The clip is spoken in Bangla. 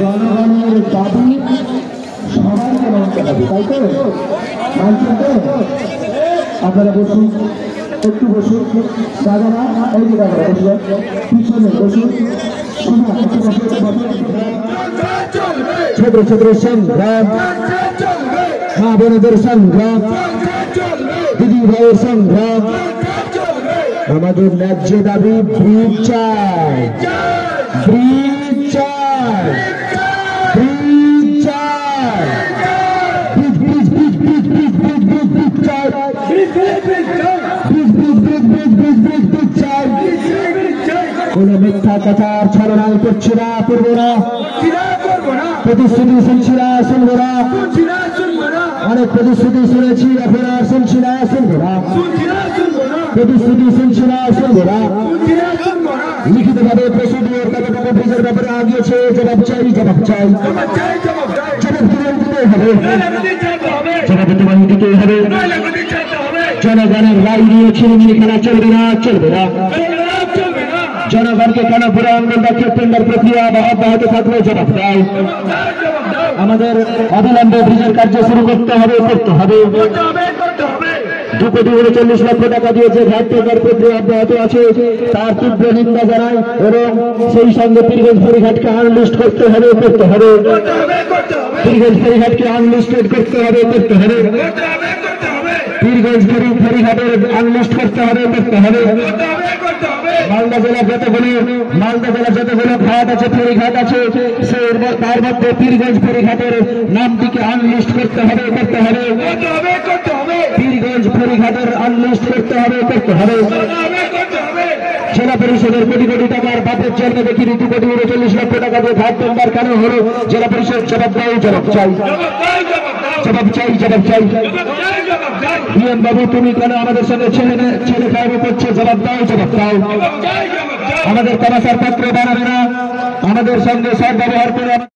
জনগণের দাবি সবাইকে মানতে হবে, তাই তো মানছেন তো? আপনারা বসুন, একটু বসুন। দাদারা এই যে দাদারা বসুন, পিছনে বসুন। ছোট ছোট সংগ্রাম, মা বোনদের সংগ্রাম, দিদি ভাইয়ের সংগ্রাম, আমাদের ন্যায্য দাবি ব্রিজ চাই, ব্রিজ চাই, ব্রিজ চাই, bridge bridge bridge bridge bridge bridge bridge bridge চাই, bridge bridge bridge bridge bridge bridge bridge চাই। কোন মিথ্যা কথার ছলনায় করছে না, করবো না, প্রতিশ্রুতি শুনছি না, শুনবো না, অনেক প্রতিশ্রুতি শুনেছি, এখন আর শুনছি না, শুনবো না, প্রতিশ্রুতি শুনছি না, শুনবো না। লিখিত ভাবে প্রসিডিওর কতটুকু ব্রিজের ব্যাপারে আগিয়েছে, জবাব চাই, জবাব চাই, জবাব দিতে হবে, জবাব দিতে হবে। জনগণের রায় নিয়ে ছিনিমিনি খেলা চলবে না, চলবে না। জনগণকে কেন পুরো আন্দোলন টেন্ডার প্রক্রিয়া অব্যাহত থাকলে জবাব দাও। আমাদের অবিলম্বে ব্রিজের কার্য শুরু করতে হবে, করতে হবে। 2,39,00,000 টাকা দিয়ে যে ঘাট টেন্ডার প্রক্রিয়া অব্যাহত আছে তার তীব্র নিন্দা জানাই এবং সেই সঙ্গে পীরগঞ্জ ফেরিঘাটকে আনলিস্ট করতে হবে, করতে হবে। পীরগঞ্জ ফেরিঘাটকে আনলিস্টেড করতে হবে, করতে হবে। পীরগঞ্জ ফেরিঘাটের আনলিস্ট করতে হবে, করতে হবে। মালদা জেলার যতগুলো ঘাট আছে, ফেরিঘাট আছে, তার মধ্যে পীরগঞ্জ ফেরিঘাটের নামটিকে আনলিস্ট করতে হবে, করতে হবে। পীরগঞ্জ ফেরিঘাটের আনলিস্ট করতে হবে, করতে হবে। জেলা পরিষদের কোটি কোটি টাকার বাপের জন্য দেখি 2,39,00,000 টাকা দিয়ে ঘাট টেন্ডার কেন হলো? জেলা পরিষদ জবাব দাও, জবাব চাই, জবাব চাই, জবাব চাই। বিএম বাবু তুমি কেন আমাদের সঙ্গে ছেলে খাওয়ানো করছো? জবাব দাও, জবাব দাও। আমাদের তামাশার পাত্র বানাবে না, আমাদের সঙ্গে সব ব্যবহার করে